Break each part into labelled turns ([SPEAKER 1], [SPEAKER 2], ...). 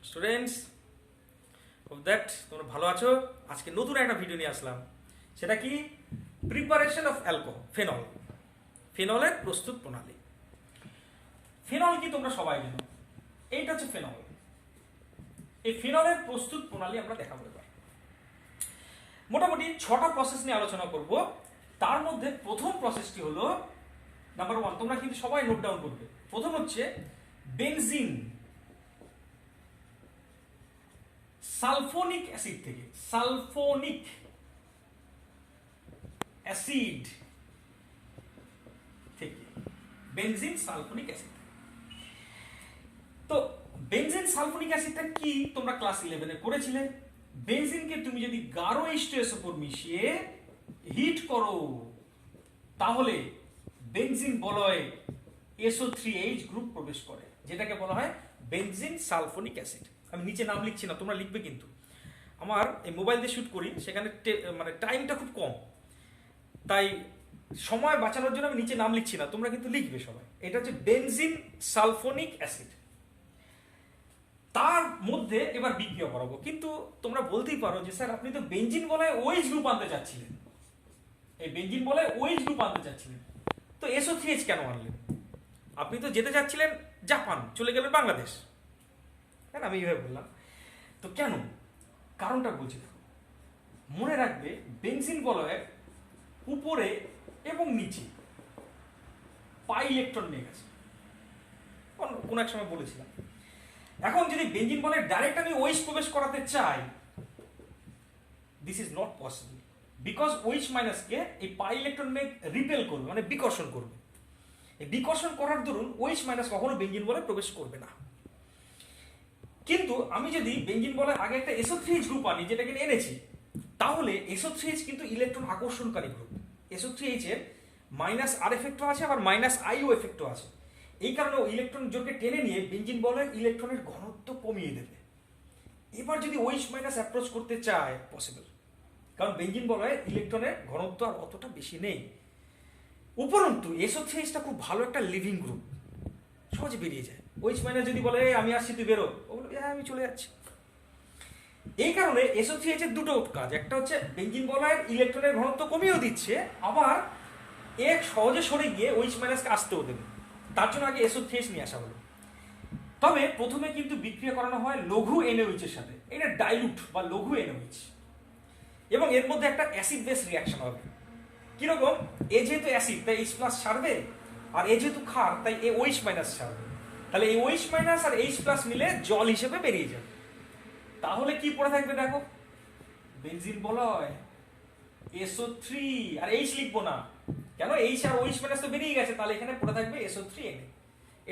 [SPEAKER 1] Students hope that তোমরা ভালো আছো। আজকে নতুন একটা ভিডিও নিয়ে আসলাম। সেটা কি? প্রিপারেশন অফ অ্যালকোহল, ফেনল, ফেনলের প্রস্তুত প্রণালী। ফেনল কি তোমরা সবাই জানো? এইটা হচ্ছে ফেনল। এই ফেনলের প্রস্তুত প্রণালী আমরা দেখাবো এবার। মোটামুটি 6টা প্রসেস নিয়ে আলোচনা করব। তার মধ্যে প্রথম প্রসেসটি হলো নাম্বার 1, তোমরা কিন্তু সবাই নোট ডাউন করবে। প্রথম হচ্ছে বেনজিন সালফোনিক অ্যাসিড থেকে, সালফোনিক অ্যাসিড থেকে, বেনজিন সালফোনিক অ্যাসিড। তো বেনজিন সালফোনিক অ্যাসিডটা কি তোমরা ক্লাস 11-এ করেছিলে? বেনজিনকে তুমি যদি গাঢ় H2S উপর মিশিয়ে হিট করো তাহলে বেনজিন বলয়ে SO3H গ্রুপ প্রবেশ করে, যেটাকে বলা হয় বেনজিন সালফোনিক অ্যাসিড। আমি নিচে নাম লিখছি না, তোমরা লিখবে কিন্তু। আমার এই মোবাইল দিয়ে শুট করি, সেখানে মানে টাইমটা খুব কম, তাই সময় বাঁচানোর জন্য আমি নিচে নাম লিখছি না, তোমরা কিন্তু লিখবে সবাই। এটা হচ্ছে বেনজিন সালফোনিক অ্যাসিড। তার মধ্যে এবার বিক্রিয়া করাবো, কিন্তু তোমরা বলতেই পারো যে স্যার আপনি তো বেনজিন বলয়ে OH গ্রুপ আনতে চাচ্ছিলেন, এই বেনজিন বলয়ে OH গ্রুপ আনতে চাচ্ছিলেন, তো SO3H কেন আনলেন? আপনি তো যেতে চাচ্ছিলেন জাপান, চলে গেলেন বাংলাদেশ। হ্যাঁ, আমি এইভাবে বললাম। তো কেন? কারণটা বলছি, দেখো মনে রাখবে বেনজিন বলয়ের উপরে এবং নিচে পাই ইলেকট্রন নিয়ে গেছে, কোন এক সময় বলেছিলাম। এখন যদি বেনজিন বলয়ে ডাইরেক্ট আমি OH প্রবেশ করাতে চাই, this is not possible, because OH minus কে এই পাই ইলেকট্রন রিপেল করবে, মানে বিকর্ষণ করবে। এই বিকর্ষণ করার দরুন OH মাইনাস কখনো বেনজিন বলয়ে প্রবেশ করবে না। কিন্তু আমি যদি বেনজিন বলয়ে আগে একটা SO3H গ্রুপ আনি, যেটা কিনে এনেছি, তাহলে SO3H কিন্তু ইলেকট্রন আকর্ষণকারী গ্রুপ। SO3H এর মাইনাস আর এফেক্টও আছে, আবার মাইনাস আইও এফেক্টও আছে। এই কারণে ইলেকট্রন জোরকে টেনে নিয়ে বেনজিন বলয়ের ইলেকট্রনের ঘনত্ব কমিয়ে দেবে। এবার যদি OH মাইনাস অ্যাপ্রোচ করতে চায়, পসিবল, কারণ বেনজিন বলয়ের ইলেকট্রনের ঘনত্ব আর অতটা বেশি নেই। উপরন্তু SO3H খুব ভালো একটা লিভিং গ্রুপ, সহজে বেরিয়ে যায়। OH মাইনাস যদি বলে আমি আসছি তুই বেরো, ও বলবে হ্যাঁ আমি চলে যাচ্ছি। এই কারণে SO3H এর দুটো কাজ, একটা হচ্ছে বেনজিন বলয়ের ইলেকট্রনের ঘনত্ব কমিয়েও দিচ্ছে, আবার এক সহজে সরে গিয়ে OH মাইনাসকে আসতেও দেবে। তার জন্য আগে SO3H নিয়ে আসা হলো। তবে প্রথমে কিন্তু বিক্রিয়া করানো হয় লঘু NaOH এর সাথে, এটা ডাইলুট বা লঘু NaOH, এবং এর মধ্যে একটা অ্যাসিড বেস রিঅ্যাকশন হবে। কিরকম? এ যেহেতু অ্যাসিড তাই H প্লাস ছাড়বে, আর এ যেহেতু ক্ষার তাই OH মাইনাস ছাড়বে। তাহলে এই OH মাইনাস আর H প্লাস মিলে জল হিসেবে বেরিয়ে যাবে। তাহলে কি পড়ে থাকবে দেখো, বেনজিন বলয় SO3, আর H লিখবো না, কেন? H আর OH মাইনাস তো বেরিয়ে গেছে, তাহলে এখানে পড়ে থাকবে SO3Na।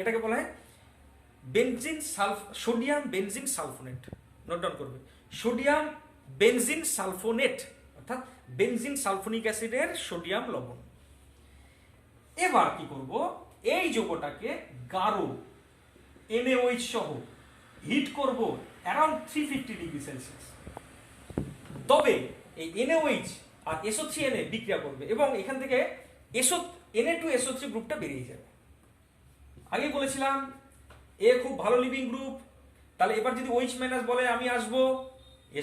[SPEAKER 1] এটাকে বলা হয় benzene sodium benzene sulphonate. Note down করবে, সোডিয়াম বেনজিন সালফোনেট, অর্থাৎ বেনজিন সালফোনিক অ্যাসিডের সোডিয়াম লবণ। এবার কি করব, এই যৌগটাকে গাঢ় NaOH সহ হিট করব অ্যারাউন্ড 350 ডিগ্রি সেলসিয়াস। তবে এই NaOH আর SO3Na বিক্রিয়া করবে এবং এখান থেকে Na2SO3 গ্রুপটা বেরিয়ে যাবে। আগে বলেছিলাম এ খুব ভালো লিভিং গ্রুপ, তাহলে এবার যদি OH মাইনাস বলে আমি আসবো,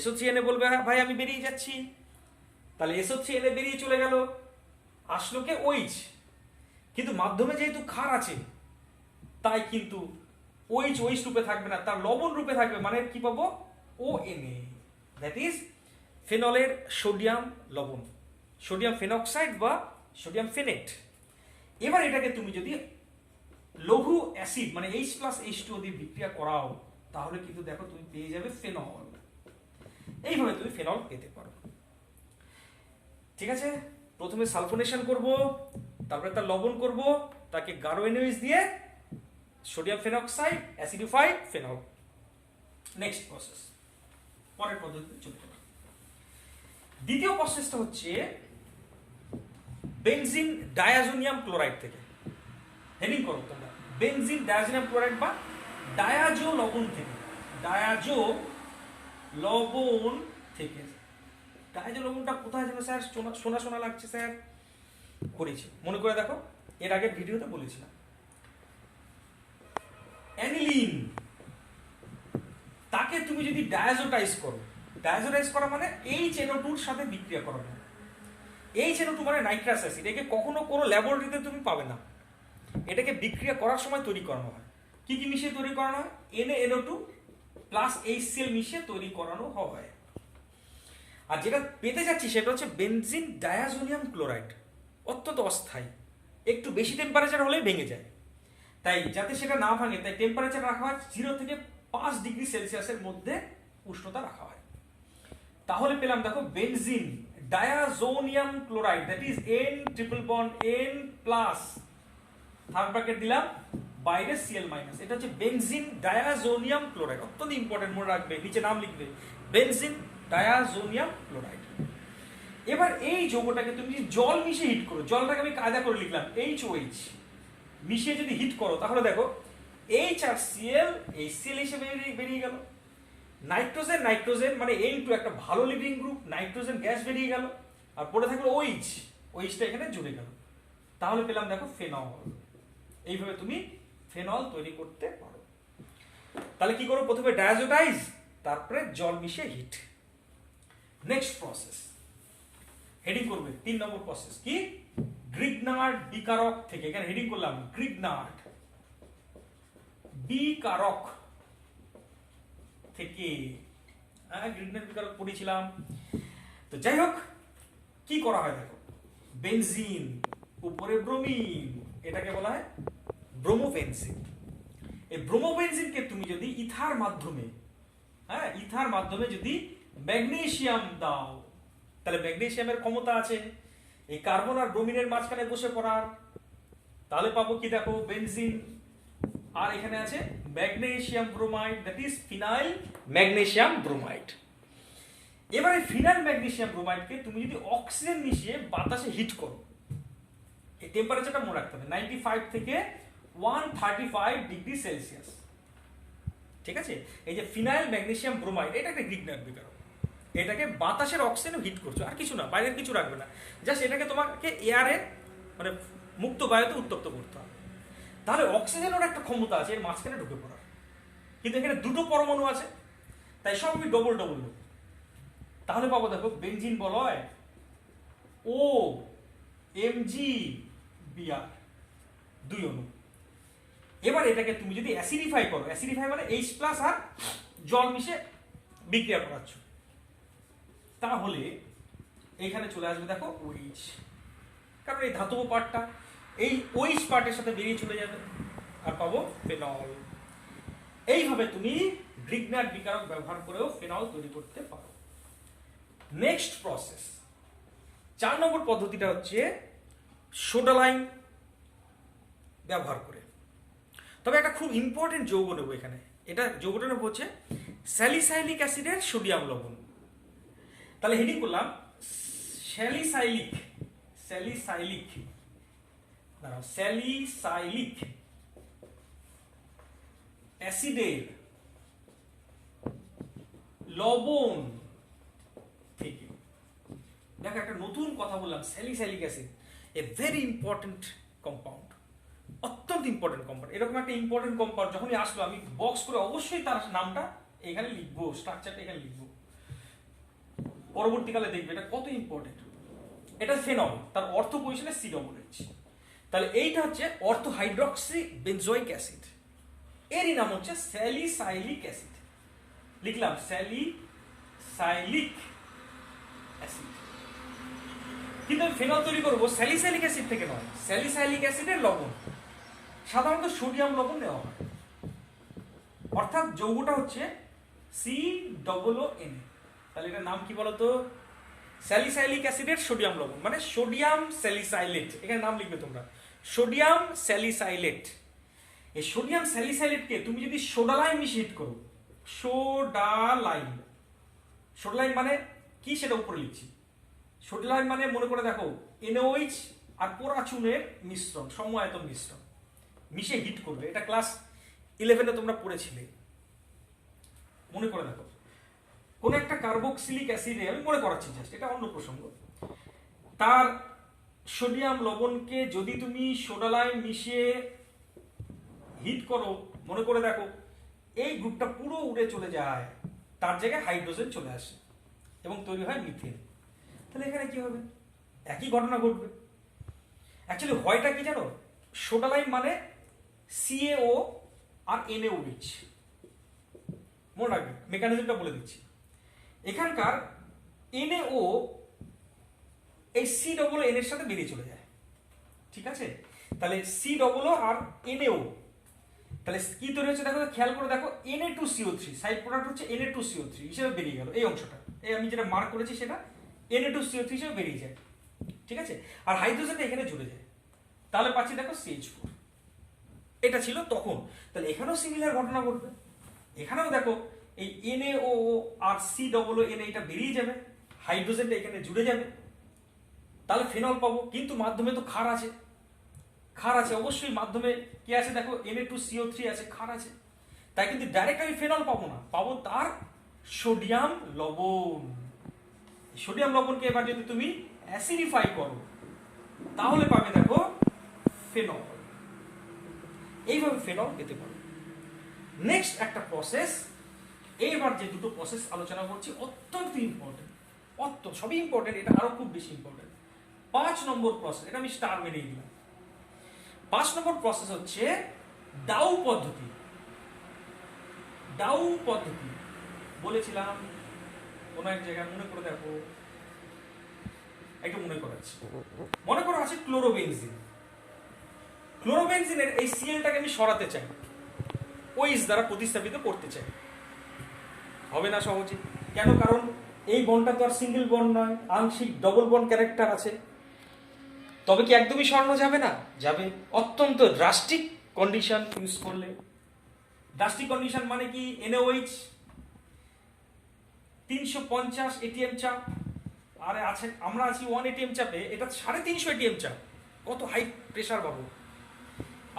[SPEAKER 1] SO3Na বলবে হ্যাঁ ভাই আমি বেরিয়ে যাচ্ছি, তাহলে SO3Na বেরিয়ে চলে গেল, আসলো কে? OH। কিন্তু মাধ্যমে যেহেতু ক্ষার আছে, তাই কিন্তু OH রূপে থাকবে না, তার লবণ রূপে থাকবে, মানে কি পাবো? ONA, দ্যাট ইজ ফেনলের সোডিয়াম লবণ, সোডিয়াম ফেনক্সাইড বা সোডিয়াম ফেনেট। এবার এটাকে তুমি যদি লঘু অ্যাসিড মানে H প্লাস H2O দিয়ে বিক্রিয়া করাও, তাহলে কিন্তু দেখো তুমি পেয়ে যাবে ফেনল। এইভাবে তুমি ফেনল পেতে পারো। ঠিক আছে, প্রথমে সালফোনেশন করব, তারপরে তার লবণ করব, তাকে গাঢ় NaOH দিয়ে sodium phenoxide acidified phenol. Next process, পরের পদ্ধতিতে চলে যাবে। দ্বিতীয় প্রসেসটা হচ্ছে বেনজিন ডায়াজোনিয়াম ক্লোরাইড থেকে। হেডিং করো তোমরা, বেনজিন ডায়াজোনিয়াম ক্লোরাইড বা ডায়াজো লবণ থেকে, ডায়াজো লবণ থেকে। ডায়াজো লবণটা কোথায় যেন স্যার শোনা শোনা লাগছে স্যার, করেছি মনে করে দেখো, এর আগে ভিডিওতে বলেছিলাম। অ্যানিলিন, তাকে তুমি যদি ডায়াজোটাইজ করো, ডায়াজোটাইজ করা মানে HNO2 এর সাথে বিক্রিয়া করানো। HNO2 মানে নাইট্রাস অ্যাসিড, একে কখনো কোনো ল্যাবরেটরিতে তুমি পাবে না, এটাকে বিক্রিয়া করার সময় তৈরি করানো হয়। কি কি মিশিয়ে তৈরি করানো হয়? NaNO2 প্লাস HCl মিশিয়ে তৈরি করানো হয়। আর যেটা পেতে যাচ্ছি সেটা হচ্ছে বেনজিন ডায়াজোনিয়াম ক্লোরাইড, অত্যন্ত অস্থায়ী, একটু বেশি টেম্পারেচার হলেই ভেঙে যায়। তাই যাতে সেটা না ভাঙে তাই টেম্পারেচার রাখা হয় 0 থেকে 5 ডিগ্রি সেলসিয়াসের মধ্যে উষ্ণতা রাখা হয়। তাহলে পেলাম দেখো benzene diazonium chloride, that is N triple bond N plus, third bracket দিলাম, বাইরে Cl মাইনাস। এটা হচ্ছে বেনজিন ডায়াজোনিয়াম ক্লোরাইড, অত্যন্ত ইম্পর্টেন্ট, মনে রাখবে, নিচে নাম লিখবে, বেনজিন ডায়াজোনিয়াম ক্লোরাইড। এবার এই যৌগটাকে তুমি যদি জল মিশিয়ে হিট করো, জলটাকে আমি কায়দা করে লিখলাম HOH, মিশিয়ে যদি হিট করো তাহলে দেখো H আর Cl, HCl হিসেবে বেরিয়ে গেল। নাইট্রোজেন নাইট্রোজেন মানে N2 একটা ভালো লিভিং গ্রুপ, নাইট্রোজেন গ্যাস বেরিয়ে গেল, আর পড়ে থাকলো OH, OH-টা এখানে জুড়ে গেল। তাহলে পেলাম দেখো ফেনল। এইভাবে তুমি ফেনল তৈরি করতে পারো। তাহলে কি করো? প্রথমে ডায়াজোটাইজ, তারপরে জল মিশিয়ে হিট। নেক্সট প্রসেস হেডিং করবে 3 নম্বর প্রসেস কি? গ্রিগনার্ড বিকারক থেকে, এখানে হেডিং করলাম গ্রিগনার্ড বিকারক থেকে। গ্রিগনার্ড বিকারক পড়েছিলাম। তো যাই হোক, কি করা হয় দেখো, বেনজিন উপরে ব্রোমিন, এটাকে বলা হয় ব্রোমোবেনজিন। এই ব্রোমোবেনজিনকে তুমি যদি ইথার মাধ্যমে, ইথার মাধ্যমে যদি ম্যাগনেসিয়াম দাও, তাহলে ম্যাগনেসিয়ামের ক্ষমতা আছে এই কার্বন আর ব্রোমিনের মাঝখানে বসে পড়ার। তাহলে পাবো কি দেখো, বেনজিন, আর এখানে আছে magnesium bromide, that is phenyl magnesium bromide. এবারে ফিনাইল ম্যাগনেসিয়াম ব্রোমাইডকে তুমি যদি অক্সিজেন মিশিয়ে বাতাসে হিট করো, এই টেম্পারেচারটা মনে রাখতে হবে 95 থেকে 135 ডিগ্রি সেলসিয়াস। ঠিক আছে? এই যে ফিনাইল ম্যাগনেসিয়াম ব্রোমাইড, এটা একটা গ্রিগনার্ড বিকারক। এটাকে বাতাসের অক্সিজেনে হিট করছো, আর কিছু না, বাইরের কিছু রাখবে না, জাস্ট এটাকে তোমাকে এয়ারে মানে মুক্ত বায়ুতে উত্তপ্ত করতে হবে। তাহলে অক্সিজেনের একটা ক্ষমতা আছে এর মাঝখানে ঢুকে পড়ার, কিন্তু এখানে দুটো পরমাণু আছে, তাই সবই ডবল ডবল। তাহলে পাবো দেখো বেনজিন বলয় OMgBr, 2 অণু। এবার এটাকে তুমি যদি অ্যাসিডিফাই করো, অ্যাসিডিফাই মানে H+ আর জল মিশে বিক্রিয়া করাচ্ছ, তাহলে এখানে চলে আসবে দেখো OH, কারণ এই ধাতব পার্টটা এই OH পার্টের সাথে বেরিয়ে চলে যাবে, আর পাবো ফেনল। এইভাবে তুমি গ্রিগনার্ড বিকারক ব্যবহার করেও ফেনল তৈরি করতে পারো। নেক্সট প্রসেস 4 নম্বর পদ্ধতিটা হচ্ছে সোডা লাইম ব্যবহার করে। তবে একটা খুব ইম্পর্টেন্ট যৌগ নেব এখানে, এটা যৌগটা নেব হচ্ছে স্যালিসাইলিক অ্যাসিডের সোডিয়াম লবণ। তাহলে হেডিং করলাম স্যালিসাইলিক, স্যালিসাইলিক স্যালিসাইলিক অ্যাসিডের লবণ থেকে। দেখো একটা নতুন কথা বললাম, salicylic acid a very important compound, অত্যন্ত ইম্পর্টেন্ট কম্পাউন্ড। এরকম একটা ইম্পর্টেন্ট কম্পাউন্ড যখনই আসলো আমি বক্স করে অবশ্যই তার নামটা এখানে লিখবো, স্ট্রাকচারটা এখানে লিখবো, পরবর্তীকালে দেখবে এটা কত ইম্পর্টেন্ট। এটা ফেনল, তার অর্থ পজিশনে COOH। তাহলে এইটা হচ্ছে অর্থো হাইড্রক্সি বেনজোইক অ্যাসিড, এরই নাম হচ্ছে স্যালিসাইলিক অ্যাসিড। লিখলাম স্যালিসাইলিক অ্যাসিড। কিন্তু আমি ফেনল তৈরি করবো স্যালিসাইলিক অ্যাসিড থেকে নয়, স্যালিসাইলিক অ্যাসিডের লবণ, সাধারণত সোডিয়াম লবণ নেওয়া হয়। অর্থাৎ যৌগটা হচ্ছে COON। তাহলে এটার নাম কি বলতো? স্যালিসাইলিক অ্যাসিডের সোডিয়াম লবণ, মানে সোডিয়াম স্যালিসাইলেট। এখানে নাম লিখবে তোমরা, সোডিয়াম স্যালিসাইলেট। এই সোডিয়াম স্যালিসাইলেটকে তুমি যদি সোডা লাইম মিশিয়ে হিট করো, সোডা লাইম, সোডা লাইম মানে কি সেটা উপরে লিখছি। সোডা লাইম মানে মনে করে দেখো NaOH আর পোড়া চুনের মিশ্রণ, সমআয়তন মিশ্রণ, মিশে হিট করবে। এটা ক্লাস 11-এ তোমরা পড়েছিলে, মনে করে দেখো। কোন একটা কার্বক্সিলিক অ্যাসিডে, আমি মনে করাচ্ছি জাস্ট, এটা অন্য প্রসঙ্গ, তার সোডিয়াম লবণকে যদি তুমি সোডা লাইম মিশিয়ে হিট করো, মনে করে দেখো এই গ্রুপটা পুরো উড়ে চলে যায়, তার জায়গায় হাইড্রোজেন চলে আসে এবং তৈরি হয় মিথেন। তাহলে এখানে কি হবে? একই ঘটনা ঘটবে। অ্যাকচুয়ালি হয়টা কি জানো, সোডা লাইম মানে CaO আর NaOH। মনে রাখবে, মেকানিজমটা বলে দিচ্ছি। এখানকার NaO এই COO এর সাথে বেরিয়ে চলে যায়, ঠিক আছে? তাহলে COO আর NaO, তাহলে কি তৈরি হচ্ছে দেখো, খেয়াল করে দেখো, Na2CO3 সাইড প্রোডাক্ট হচ্ছে Na2CO3 হিসেবে বেরিয়ে গেল এই অংশটা, এই আমি যেটা মার্ক করেছি সেটা Na2CO3 হিসেবে বেরিয়ে যায়, ঠিক আছে? আর হাইড্রোজেনটা এখানে জুড়ে যায়, তাহলে পাচ্ছি দেখো CH4। এটা ছিল তখন। তাহলে এখানেও সিমিলার ঘটনা ঘটবে। এখানেও দেখো এই NaO আর COO এটা বেরিয়ে যাবে, হাইড্রোজেনটা এখানে জুড়ে যাবে, তাহলে ফেনল পাবো। কিন্তু মাধ্যমে তো ক্ষার আছে, ক্ষার আছে অবশ্যই মাধ্যমে। কি আছে দেখো, Na2CO3 আছে, ক্ষার আছে। তাই কিন্তু ডাইরেক্ট আমি ফেনল পাবো না, পাবো তার সোডিয়াম লবণ। সোডিয়াম লবণকে এবার যদি তুমি অ্যাসিডিফাই করো তাহলে পাবে দেখো ফেনল। এইভাবে ফেনল পেতে পারো। নেক্সট একটা প্রসেস, এইবার যে দুটো প্রসেস আলোচনা করছি অত্যন্ত ইম্পর্টেন্ট, সবই ইম্পর্টেন্ট, এটা আরো খুব বেশি ইম্পর্টেন্ট। 5 নম্বর প্রসেস, এটা আমি স্টার মেনে দিলাম। 5 নম্বর প্রসেস হচ্ছে ডাউ পদ্ধতি। ডাউ পদ্ধতি বলেছিলাম কোন এক জায়গায়, মনে করে দেখো, একটু মনে করাচ্ছি। মনে করো আছে ক্লোরোবেনজিন। ক্লোরোবেনজিনের এই সিএলটাকে আমি সরাতে চাই, ওইস দ্বারা প্রতিস্থাপিত করতে চাই। হবে না সহজে। কেন? কারণ এই বন্ডটা তো আর সিঙ্গেল বন্ড নয়, আংশিক ডবল বন্ড ক্যারেক্টার আছে। তবে কি একদমই সরানো যাবে না? যাবে, অত্যন্ত ড্রাস্টিক কন্ডিশন ইউজ করলে। ড্রাস্টিক কন্ডিশন মানে কি, NaOH 350 ATM চাপ, আর আছে আমরা আছি 1 ATM চাপে, এটা 350 ATM চাপ, কত হাই প্রেসার পাবো।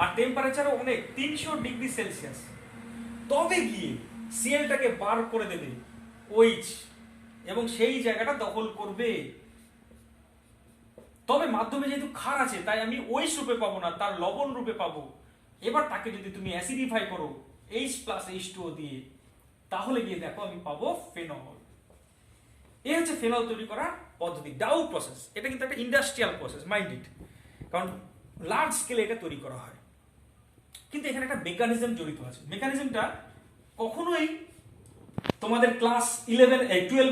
[SPEAKER 1] আর টেম্পারেচারও অনেক, 300 ডিগ্রি সেলসিয়াস। তবে গিয়ে সিএলটাকে বার করে দেবে OH এবং সেই জায়গাটা দখল করবে। তবে মাধ্যমে যেহেতু ক্ষার আছে তাই আমি OH রূপে পাবো না, তার লবণ রূপে পাবো। এবার তাকে যদি তুমি অ্যাসিডিফাই করো H+H2O দিয়ে, তাহলে গিয়ে দেখো আমি পাবো ফেনল। এই হচ্ছে ফেনল তৈরি করার পদ্ধতি, ডাউ প্রসেস। এটা কিন্তু একটা ইন্ডাস্ট্রিয়াল প্রসেস, মাইন্ড ইট, কারণ লার্জ স্কেলে এটা তৈরি করা হয়। কিন্তু এখানে একটা মেকানিজম জড়িত আছে। মেকানিজমটা কখনোই তোমাদের ক্লাস 12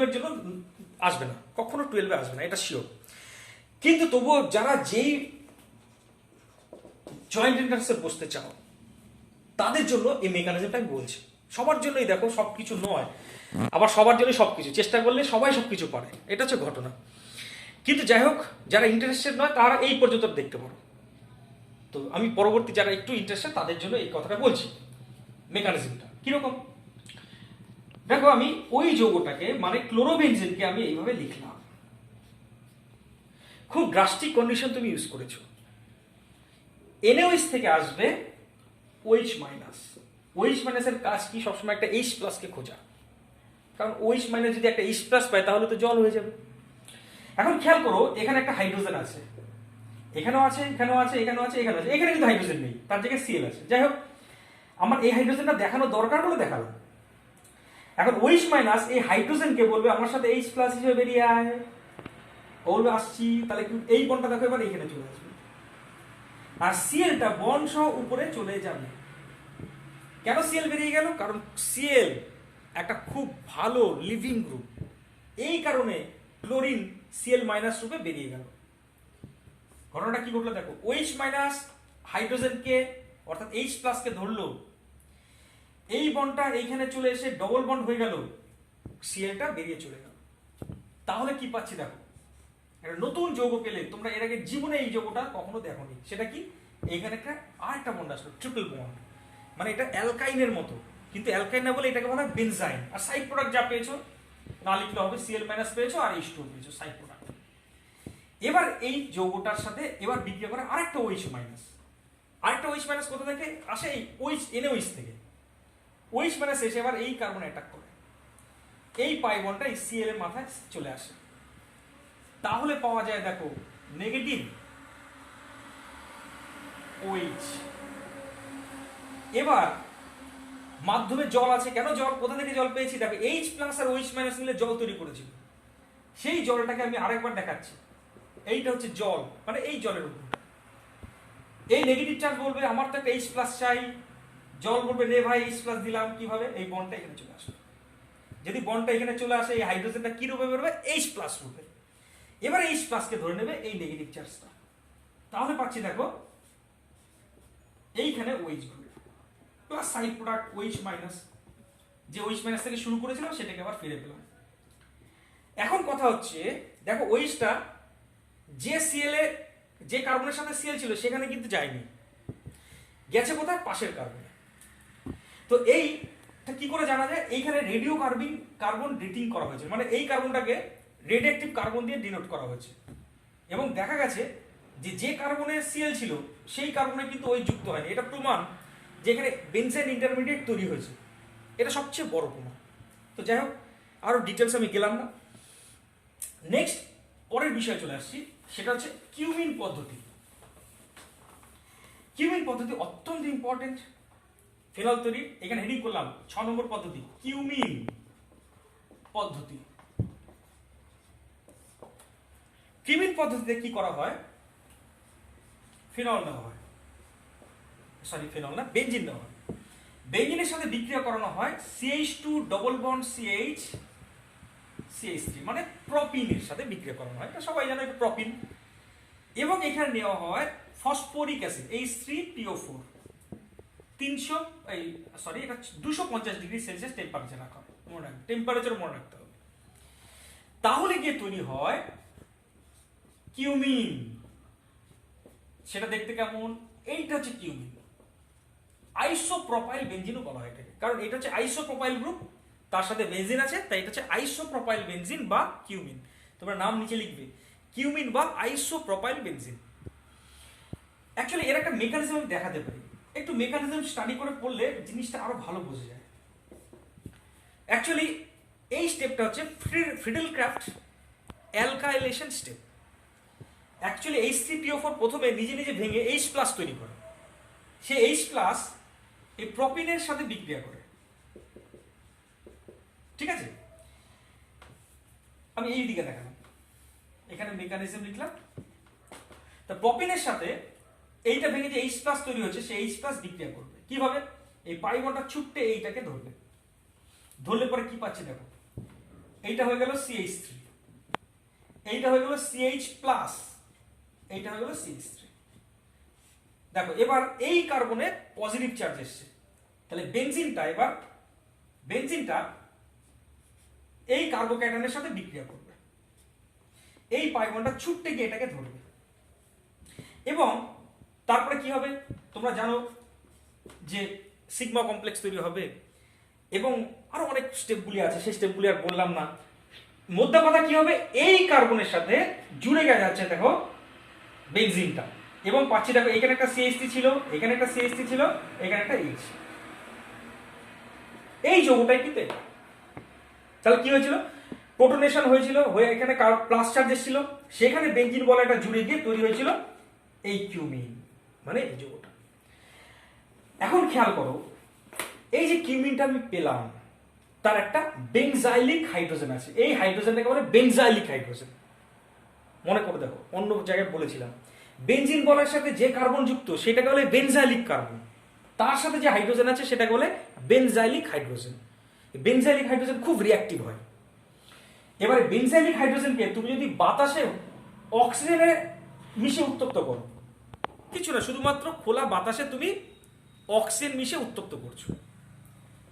[SPEAKER 1] এর জন্য আসবে না, কখনো 12 আসবে না, এটা শিওর। কিন্তু তবুও যারা যেই জয়েন্ট এন্ট্রান্সে বসতে চাও তাদের জন্য এই মেকানিজমটা আমি বলছি। সবার জন্যই দেখো, সবকিছু নয়, আবার সবার জন্যই সবকিছু। চেষ্টা করলে সবাই সবকিছু পারে, এটা হচ্ছে ঘটনা। কিন্তু যাই হোক, যারা ইন্টারেস্টেড নয় তারা এই পর্যন্ত দেখতে পারো। তো আমি পরবর্তী যারা একটু ইন্টারেস্টেড তাদের জন্য এই কথাটা বলছি। মেকানিজমটা কিরকম দেখো, আমি ওই যৌগটাকে মানে ক্লোরোবেনজিনকে আমি এইভাবে লিখলাম। খুব ড্রাস্টিক কন্ডিশন তুমি ইউজ করেছো। NaOH থেকে আসবে OH মাইনাস। OH মাইনাসের কাজ কি? সবসময় একটা H প্লাসকে খোঁজা, কারণ OH মাইনাস যদি একটা H প্লাস পায় তাহলে তো জল হয়ে যাবে। এখন খেয়াল করো, এখানে একটা হাইড্রোজেন আছে, এখানেও আছে, এখানেও আছে, এখানেও আছে, এখানেও আছে। এখানে কিন্তু হাইড্রোজেন নেই, তার জায়গায় Cl আছে। যাই হোক, আমার এই হাইড্রোজেনটা দেখানো দরকার বলে দেখালাম। এখন OH মাইনাস এই হাইড্রোজেনকে বলবে আমার সাথে H প্লাস হিসেবে বেরিয়ে আয়, বলবে আসছি। তাহলে এই বন্ডটা দেখো এবার এখানে চলে আসবে, আর সিএলটা বন্ড সহ উপরে চলে যাবে। কেন সিএল বেরিয়ে গেল? কারণ সিএল একটা খুব ভালো লিভিং গ্রুপ, এই কারণে ক্লোরিন সিএল মাইনাস রূপে বেরিয়ে গেল। ঘটনাটা কি ঘটলো দেখো, OH মাইনাস হাইড্রোজেনকে অর্থাৎ H প্লাসকে ধরলো, এই বন্ডটা এইখানে চলে এসে ডবল বন্ড হয়ে গেল, সিএলটা বেরিয়ে চলে গেল। তাহলে কি পাচ্ছি দেখো, একটা নতুন যৌগ পেলে। তোমরা এর আগে জীবনে এই যৌগটা কখনো দেখোনি। সেটা কি? এইখানে একটা আরেকটা বন্ড আসলো, ট্রিপল বন্ড, মানে এটা অ্যালকাইনের মতো, কিন্তু অ্যালকাইন না বলে এটাকে বলা হয় বেনজাইন। আর সাইড প্রোডাক্ট যা পেয়েছো না লিখলে হবে, Cl মাইনাস পেয়েছো আর H2O পেয়েছো, সাইড প্রোডাক্ট। এবার এই যৌগটার সাথে এবার বিক্রিয়া করে আরেকটা OH মাইনাস। আরেকটা OH মাইনাস কোথা থেকে আসে? এই OH NaOH থেকে। OH মাইনাস এসে এবার এই কার্বন অ্যাটাক করে, এই পাই বন্ডটা এই Cl এর মাথায় চলে আসে। তাহলে পাওয়া যায় দেখো নেগেটিভ OH। এবার মাধ্যমে জল আছে, কেন জল, কোথা থেকে জল পেয়েছি, দেখো এইচ প্লাস আর ওইচ মাইনাস মিলে জল তৈরি করেছিল। সেই জলটাকে আমি আরেকবার দেখাচ্ছি, এইটা হচ্ছে জল, মানে এই জলের উপর এই নেগেটিভ চার্জ বলবে আমার তো একটা এইচ প্লাস চাই, জল বলবে নে ভাই এইচ প্লাস দিলাম, কিভাবে, এই বন্ডটা এখানে চলে আসবে। যদি বন্ডটা এখানে চলে আসে, এই হাইড্রোজেনটা কি রূপে বেরোবে, এইচ প্লাস রূপে। এবার এইচ প্লাসকে ধরে নেবে এই নেগেটিভ চার্জটা, তাহলে পাচ্ছি দেখো এইখানে OH group plus side product OH minus, যে ওইচ মাইনাস থেকে শুরু করেছিলাম সেটাকে আবার ফিরে পেলাম। এখন কথা হচ্ছে দেখো ওইচটা যে সিএল এ, যে কার্বনের সাথে সিএল ছিল সেখানে কিন্তু যায়নি, গেছে কোথায়, পাশের কার্বনে। তো এইটা কি করে জানা যায়, এইখানে রেডিও কার্বন ডেটিং করা হয়েছে, মানে এই কার্বনটাকে রেডিওঅ্যাক্টিভ কার্বন দিয়ে ডিনোট করা হয়েছে, এবং দেখা গেছে যে যে কার্বনে সিএল ছিল সেই কার্বনে কিন্তু ওই যুক্ত হয়নি। এটা প্রমাণ যে এখানে বেনজেন ইন্টারমিডিয়েট তৈরি হয়েছে, এটা সবচেয়ে বড় প্রমাণ। তো যাই হোক, আরো ডিটেলস আমি গেলাম না। নেক্সট পরের বিষয়ে চলে আসছি, সেটা হচ্ছে কিউমিন পদ্ধতি। কিউমিন পদ্ধতি অত্যন্ত ইম্পর্টেন্ট ফেনল তৈরি। এখানে হেডিং করলাম 6 নম্বর পদ্ধতি, কিউমিন পদ্ধতি। কিউমিন পদ্ধতিতে কি করা হয়, ফেনল নেওয়া হয়, সরি ফেনল না, বেনজিন নেওয়া হয়। বেনজিনের সাথে বিক্রিয়া করানো হয় CH2 double bond CH CH3, মানে প্রপিনের সাথে বিক্রিয়া করানো হয়, এটা সবাই জানো, এটা প্রপিন। এবং এখানে নেওয়া হয় phosphoric acid H3PO4, 250 degree Celsius temperature রাখা হবে, মনে রাখবে, টেম্পারেচার মনে রাখতে হবে। তাহলে গিয়ে তৈরি হয় কিউমিন। সেটা দেখতে কেমন, এইটা হচ্ছে কিউমিন। আইসোপ্রোপাইল বেনজিনও বলা হয় এটাকে, কারণ এটা হচ্ছে আইসোপ্রোপাইল গ্রুপ, তার সাথে বেনজিন আছে, তাই এটা হচ্ছে আইসোপ্রোপাইল বেনজিন বা কিউমিন। তোমরা নাম নিচে লিখবে, কিউমিন বা আইসোপ্রোপাইল বেনজিন। অ্যাকচুয়ালি এর একটা মেকানিজম আমি দেখাতে পারি, একটু মেকানিজম স্টাডি করে পড়লে জিনিসটা আরো ভালো বোঝা যায়। অ্যাকচুয়ালি এই স্টেপটা হচ্ছে ফ্রিডেলক্রাফট অ্যালকাইলেশন স্টেপ। অ্যাকচুয়ালি H3PO4 প্রথমে নিজে নিজে ভেঙে H প্লাস তৈরি করে, সে H প্লাস এই প্রপিনের সাথে বিক্রিয়া করে, ঠিক আছে। আমি এই দিকে দেখালাম, এখানে মেকানিজম লিখলাম। তা প্রপিনের সাথে এইটা ভেঙে যে H প্লাস তৈরি হচ্ছে, সে H প্লাস বিক্রিয়া করবে কিভাবে, এই পাই বন্ডটা ছুটতে এইটাকে ধরবে, ধরলে পরে কি পাচ্ছে দেখো, এইটা হয়ে গেল CH3, এইটা হয়ে গেল CH প্লাস, এইটা হয়ে গেল CH3। দেখো এবার এই কার্বনে পজিটিভ চার্জ এসছে, তাহলে বেনজিনটা এই কার্বোক্যাটায়নের সাথে বিক্রিয়া করবে, এই পাই বন্ডটা ছুটতে গিয়ে এটাকে ধরবে, এবং তারপরে কি হবে তোমরা জানো যে সিগমা কমপ্লেক্স তৈরি হবে, এবং আরো অনেক স্টেপগুলি আছে, সেই স্টেপগুলি আর বললাম না। মধ্যে কথা কি হবে, এই কার্বনের সাথে জুড়ে গিয়ে যাচ্ছে দেখো বেনজিনটা, এবং পাচ্ছি দেখো এখানে একটা CH3 ছিল, এখানে একটা CH3 ছিল, এখানে একটা H, এই যৌগটাই কিন্তু এটা। তাহলে কি হয়েছিল, প্রোটনেশন হয়েছিল, হয়ে এখানে প্লাস চার্জ এসেছিল, সেখানে বেনজিন বলা একটা জুড়ে গিয়ে তৈরি হয়েছিল এই কিউমিন, মানে এই যৌগটা। এখন খেয়াল করো, এই যে কিউমিনটা আমি পেলাম, তার একটা বেনজাইলিক হাইড্রোজেন আছে, এই হাইড্রোজেনটাকে বলে বেনজাইলিক হাইড্রোজেন। মনে করে দেখো, অন্য জায়গায় বলেছিলাম বেনজিন বলার সাথে যে কার্বন যুক্ত সেটাকে বলে বেনজাইলিক কার্বন, তার সাথে যে হাইড্রোজেন আছে সেটাকে বলে বেনজাইলিক হাইড্রোজেন। বেনজাইলিক হাইড্রোজেন খুব রিঅ্যাক্টিভ হয়। এবারে বেনজাইলিক হাইড্রোজেনকে তুমি যদি বাতাসে অক্সিজেনে মিশে উত্তপ্ত করো, কিছু না, শুধুমাত্র খোলা বাতাসে তুমি অক্সিজেন মিশে উত্তপ্ত করছো,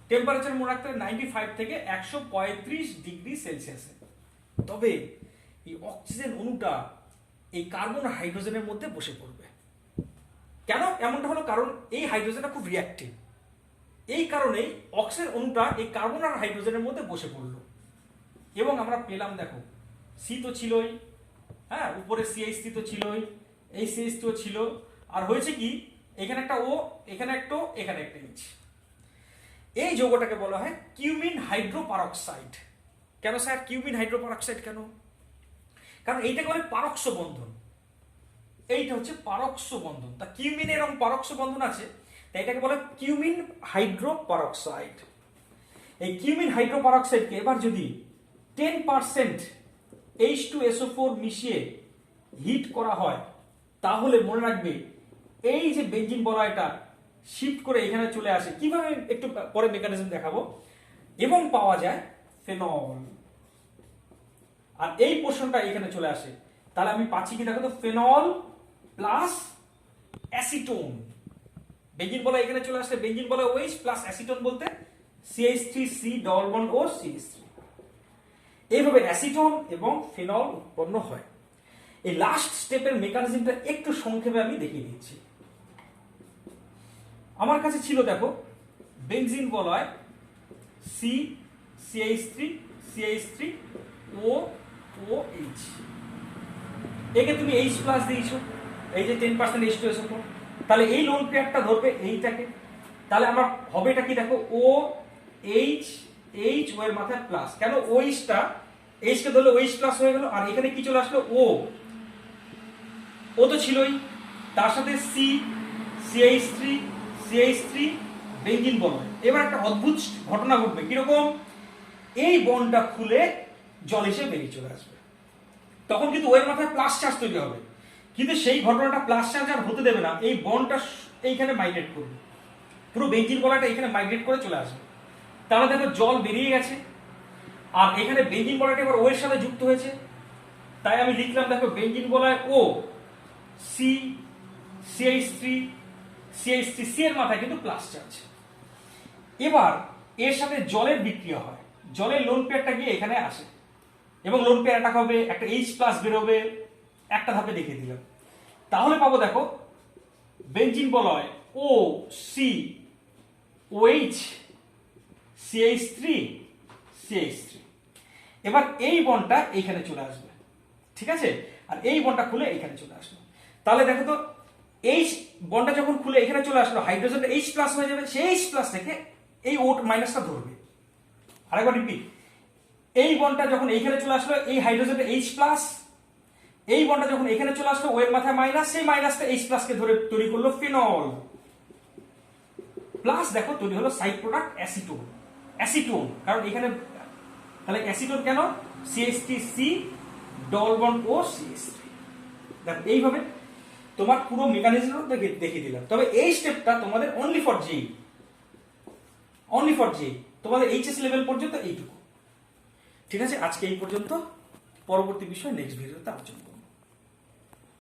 [SPEAKER 1] টেম্পারেচার মনে রাখতে হবে 95 থেকে 135 ডিগ্রি সেলসিয়াসে, তবে এই অক্সিজেন অণুটা এই কার্বন আর হাইড্রোজেনের মধ্যে বসে পড়বে। কেন এমনটা হলো, কারণ এই হাইড্রোজেনটা খুব রিঅ্যাক্টিভ, এই কারণেই অক্সিজেন অণুটা এই কার্বন আর হাইড্রোজেনের মধ্যে বসে পড়লো, এবং আমরা পেলাম দেখো সি তো ছিলই, হ্যাঁ উপরে CH3 তো ছিলই, এই CH2 ছিল, আর হয়েছে কি এখানে একটা O, এখানে একটা O, এখানে একটা H। এই যৌগটাকে বলা হয় কিউমিন হাইড্রোপারক্সাইড। কেন স্যার কিউমিন হাইড্রোপারক্সাইড কেন, কারণ এইটাকে বলে পারক্স বন্ধন, এইটা হচ্ছে পারক্স বন্ধন। তা কিউমিনে এরকম পারক্স বন্ধন আছে, তাই এটাকে বলে কিউমিন হাইড্রোপারক্সাইড। এই কিউমিন হাইড্রোপারক্সাইডকে এবার যদি 10% H2SO4 মিশিয়ে হিট করা হয় তাহলে মনে রাখবে এই যে বেঞ্জিন বলয়টা শিফট করে এখানে চলে আসে, কিভাবে একটু পরে মেকানিজম দেখাবো, এবং পাওয়া যায় ফেনল। আর এই পোর্শনটা এখানে চলে আসে, তাহলে আমি পাচ্ছি কি দেখো তো, ফেনল প্লাস অ্যাসিটোন। বেঞ্জিন বলয় এখানে চলে আসলে বেঞ্জিন বলয় OH প্লাস অ্যাসিটোন বলতে CH3C ডবল বন্ড ও CH3। এইভাবে অ্যাসিটোন এবং ফেনল উৎপন্ন হয়। এই লাস্ট স্টেপের মেকানিজমটা একটু সংক্ষেপে আমি দেখিয়ে দিচ্ছি। আমার কাছে ছিল দেখো বেনজিন বলয় CH3CH3OOH, একে তুমি H প্লাস দিয়েছো, এই যে 10% H2SO4, তাহলে এই লোন পেয়ারটা ধরবে এইটাকে, তাহলে আমার হবে এটা কি দেখো OH, H ও এর মাথায় প্লাস, কেন OH টা H কে ধরলে OH প্লাস হয়ে গেল, আর এখানে কি চলে আসলো ও তো ছিলই, তার সাথে CH3 বেঞ্জিন বলয়। এবার একটা অদ্ভুত ঘটনা ঘটবে, কিরকম, এই বন্ডটা খুলে জল এসে বেরিয়ে চলে আসবে, তখন কিন্তু ওর মাথায় প্লাস চার্জ তৈরি হবে, কিন্তু সেই ঘটনাটা প্লাস চার্জ আর হতে দেবে না, এই বন্ডটা এইখানে মাইগ্রেট করবে, পুরো বেঞ্জিন বলয়টা এখানে মাইগ্রেট করে চলে আসবে। তাহলে দেখো জল বেরিয়ে গেছে, আর এখানে বেঞ্জিন বলয়টা এবার ও এর সাথে যুক্ত হয়েছে, তাই আমি লিখলাম দেখো বেঞ্জিন বলয় ও CH3 C এর মাথায় কিন্তু প্লাস চার্জ। এবার এর সাথে জলের বিক্রিয়া হয়, জলের লোন পেয়ারটা গিয়ে এখানে আসে এবং লোন পেয়ার অ্যাটাক হবে, একটা H প্লাস বেরোবে, একটা ধাপে দেখিয়ে দিলাম। তাহলে পাবো দেখো বেঞ্জিন বলয় OCOH CH3 এবার এই বন্ডটা এইখানে চলে আসবে, ঠিক আছে, আর এই বন্ডটা খুলে এখানে চলে আসলো। তাহলে দেখো তো H বন্ডটা যখন খুলে এখানে চলে আসলো, হাইড্রোজেনটা H প্লাস হয়ে যাবে, সেই H প্লাস থেকে এই O মাইনাসটা ধরবে। আরেকবার রিপিট, এই বন্ডটা যখন এইখানে চলে আসলো, এই হাইড্রোজেনটা H প্লাস, এই বন্ডটা যখন এখানে চলে আসলো, ও এর মাথায় মাইনাস, সেই মাইনাসটা H প্লাস কে ধরে তৈরি করলো ফেনল, প্লাস দেখো তৈরি হলো সাইড প্রোডাক্ট অ্যাসিটোন, কারণ এখানে, তাহলে অ্যাসিটোন কেন, CH3C ডবল বন্ড ও CH3। দেখো এইভাবে তোমার পুরো মেকানিজম দেখিয়ে দিলাম। তবে এই স্টেপটা তোমাদের অনলি ফর জেই, তোমাদের এইচএস লেভেল পর্যন্ত এইটুকু, ঠিক আছে। আজকে এই পর্যন্ত, পরবর্তী বিষয় নেক্সট ভিডিওতে আলোচনা করব।